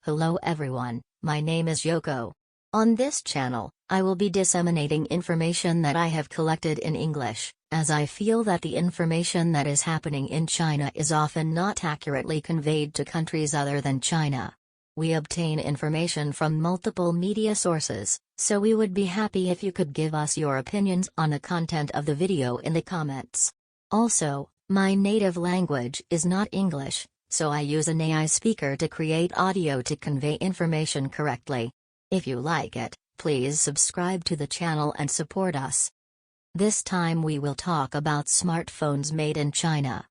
Hello everyone, my name is Yoko. On this channel, I will be disseminating information that I have collected in English, as I feel that the information that is happening in China is often not accurately conveyed to countries other than China. We obtain information from multiple media sources, so we would be happy if you could give us your opinions on the content of the video in the comments. Also, my native language is not English, so I use an AI speaker to create audio to convey information correctly. If you like it, please subscribe to the channel and support us. This time we will talk about smartphones made in China.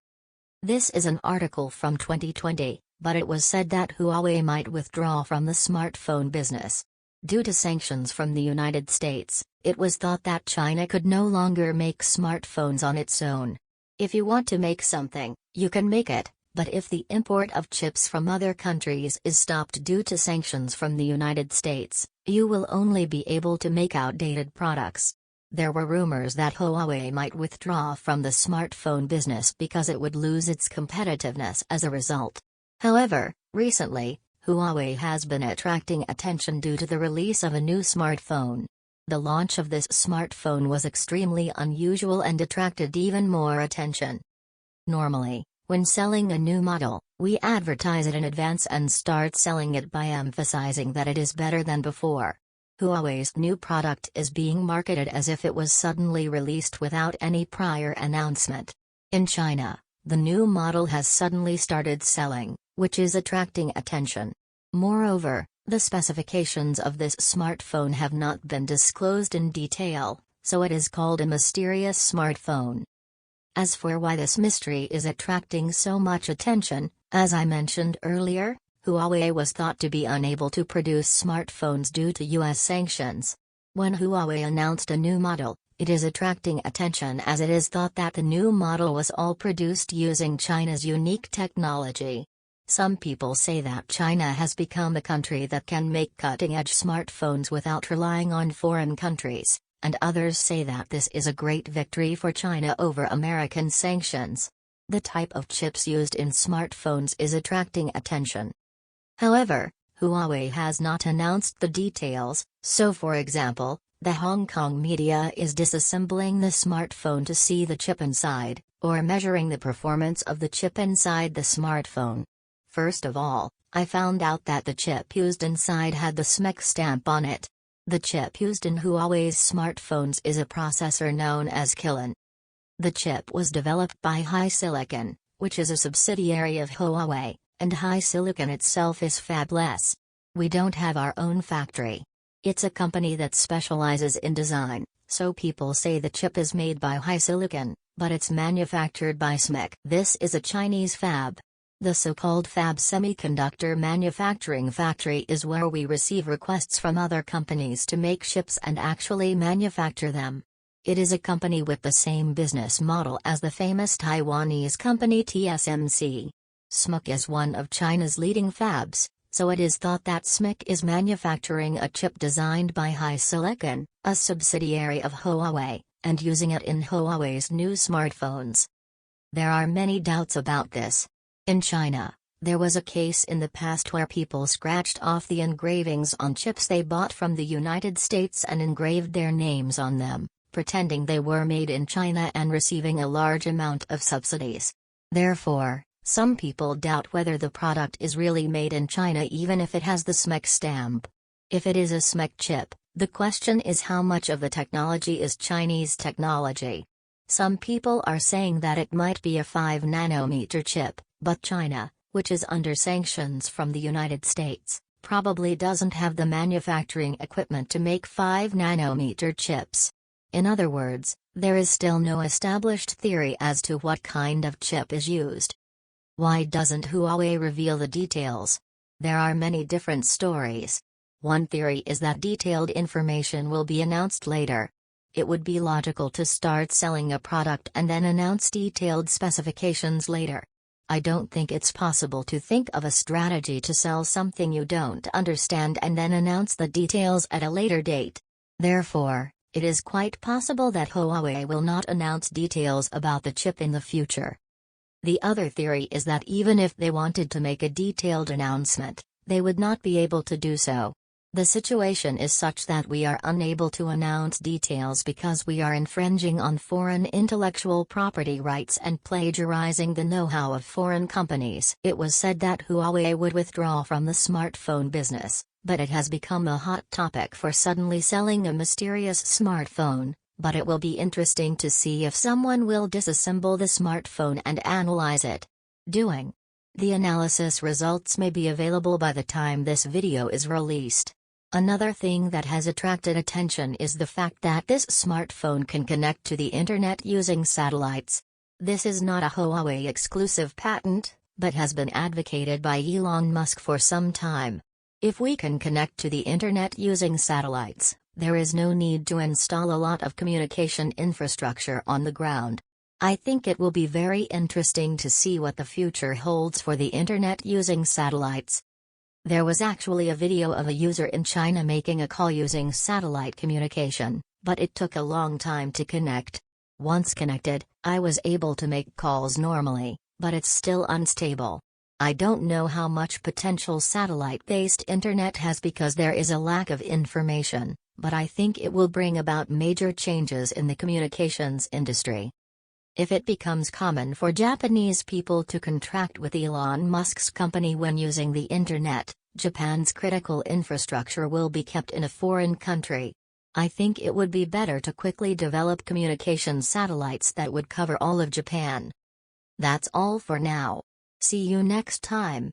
This is an article from 2020, but it was said that Huawei might withdraw from the smartphone business. Due to sanctions from the United States, it was thought that China could no longer make smartphones on its own. If you want to make something, you can make it. But if the import of chips from other countries is stopped due to sanctions from the United States, you will only be able to make outdated products. There were rumors that Huawei might withdraw from the smartphone business because it would lose its competitiveness as a result. However, recently, Huawei has been attracting attention due to the release of a new smartphone. The launch of this smartphone was extremely unusual and attracted even more attention. Normally, when selling a new model, we advertise it in advance and start selling it by emphasizing that it is better than before. Huawei's new product is being marketed as if it was suddenly released without any prior announcement. In China, the new model has suddenly started selling, which is attracting attention. Moreover, the specifications of this smartphone have not been disclosed in detail, so it is called a mysterious smartphone. As for why this mystery is attracting so much attention, as I mentioned earlier, Huawei was thought to be unable to produce smartphones due to US sanctions. When Huawei announced a new model, it is attracting attention as it is thought that the new model was all produced using China's unique technology. Some people say that China has become a country that can make cutting-edge smartphones without relying on foreign countries, and others say that this is a great victory for China over American sanctions. The type of chips used in smartphones is attracting attention. However, Huawei has not announced the details, so for example, the Hong Kong media is disassembling the smartphone to see the chip inside, or measuring the performance of the chip inside the smartphone. First of all, I found out that the chip used inside had the SMEC stamp on it. The chip used in Huawei's smartphones is a processor known as Kirin. The chip was developed by HiSilicon, which is a subsidiary of Huawei, and HiSilicon itself is fabless. We don't have our own factory. It's a company that specializes in design, so people say the chip is made by HiSilicon, but it's manufactured by SMEC. This is a Chinese fab. The so-called fab semiconductor manufacturing factory is where we receive requests from other companies to make chips and actually manufacture them. It is a company with the same business model as the famous Taiwanese company TSMC. SMIC is one of China's leading fabs, so it is thought that SMIC is manufacturing a chip designed by HiSilicon, a subsidiary of Huawei, and using it in Huawei's new smartphones. There are many doubts about this. In China, there was a case in the past where people scratched off the engravings on chips they bought from the United States and engraved their names on them, pretending they were made in China and receiving a large amount of subsidies. Therefore, some people doubt whether the product is really made in China even if it has the SMEC stamp. If it is a SMEC chip, the question is how much of the technology is Chinese technology. Some people are saying that it might be a 5-nanometer chip. But China, which is under sanctions from the United States, probably doesn't have the manufacturing equipment to make 5-nanometer chips. In other words, there is still no established theory as to what kind of chip is used. Why doesn't Huawei reveal the details? There are many different stories. One theory is that detailed information will be announced later. It would be logical to start selling a product and then announce detailed specifications later. I don't think it's possible to think of a strategy to sell something you don't understand and then announce the details at a later date. Therefore, it is quite possible that Huawei will not announce details about the chip in the future. The other theory is that even if they wanted to make a detailed announcement, They would not be able to do so. The situation is such that we are unable to announce details because we are infringing on foreign intellectual property rights and plagiarizing the know-how of foreign companies. It was said that Huawei would withdraw from the smartphone business, but it has become a hot topic for suddenly selling a mysterious smartphone. But it will be interesting to see if someone will disassemble the smartphone and analyze it. Doing. The analysis results may be available by the time this video is released. Another thing that has attracted attention is the fact that this smartphone can connect to the internet using satellites. This is not a Huawei exclusive patent, but has been advocated by Elon Musk for some time. If we can connect to the internet using satellites, there is no need to install a lot of communication infrastructure on the ground. I think it will be very interesting to see what the future holds for the internet using satellites. There was actually a video of a user in China making a call using satellite communication, but it took a long time to connect. Once connected, I was able to make calls normally, but it's still unstable. I don't know how much potential satellite-based internet has because there is a lack of information, but I think it will bring about major changes in the communications industry. If it becomes common for Japanese people to contract with Elon Musk's company when using the internet, Japan's critical infrastructure will be kept in a foreign country. I think it would be better to quickly develop communication satellites that would cover all of Japan. That's all for now. See you next time.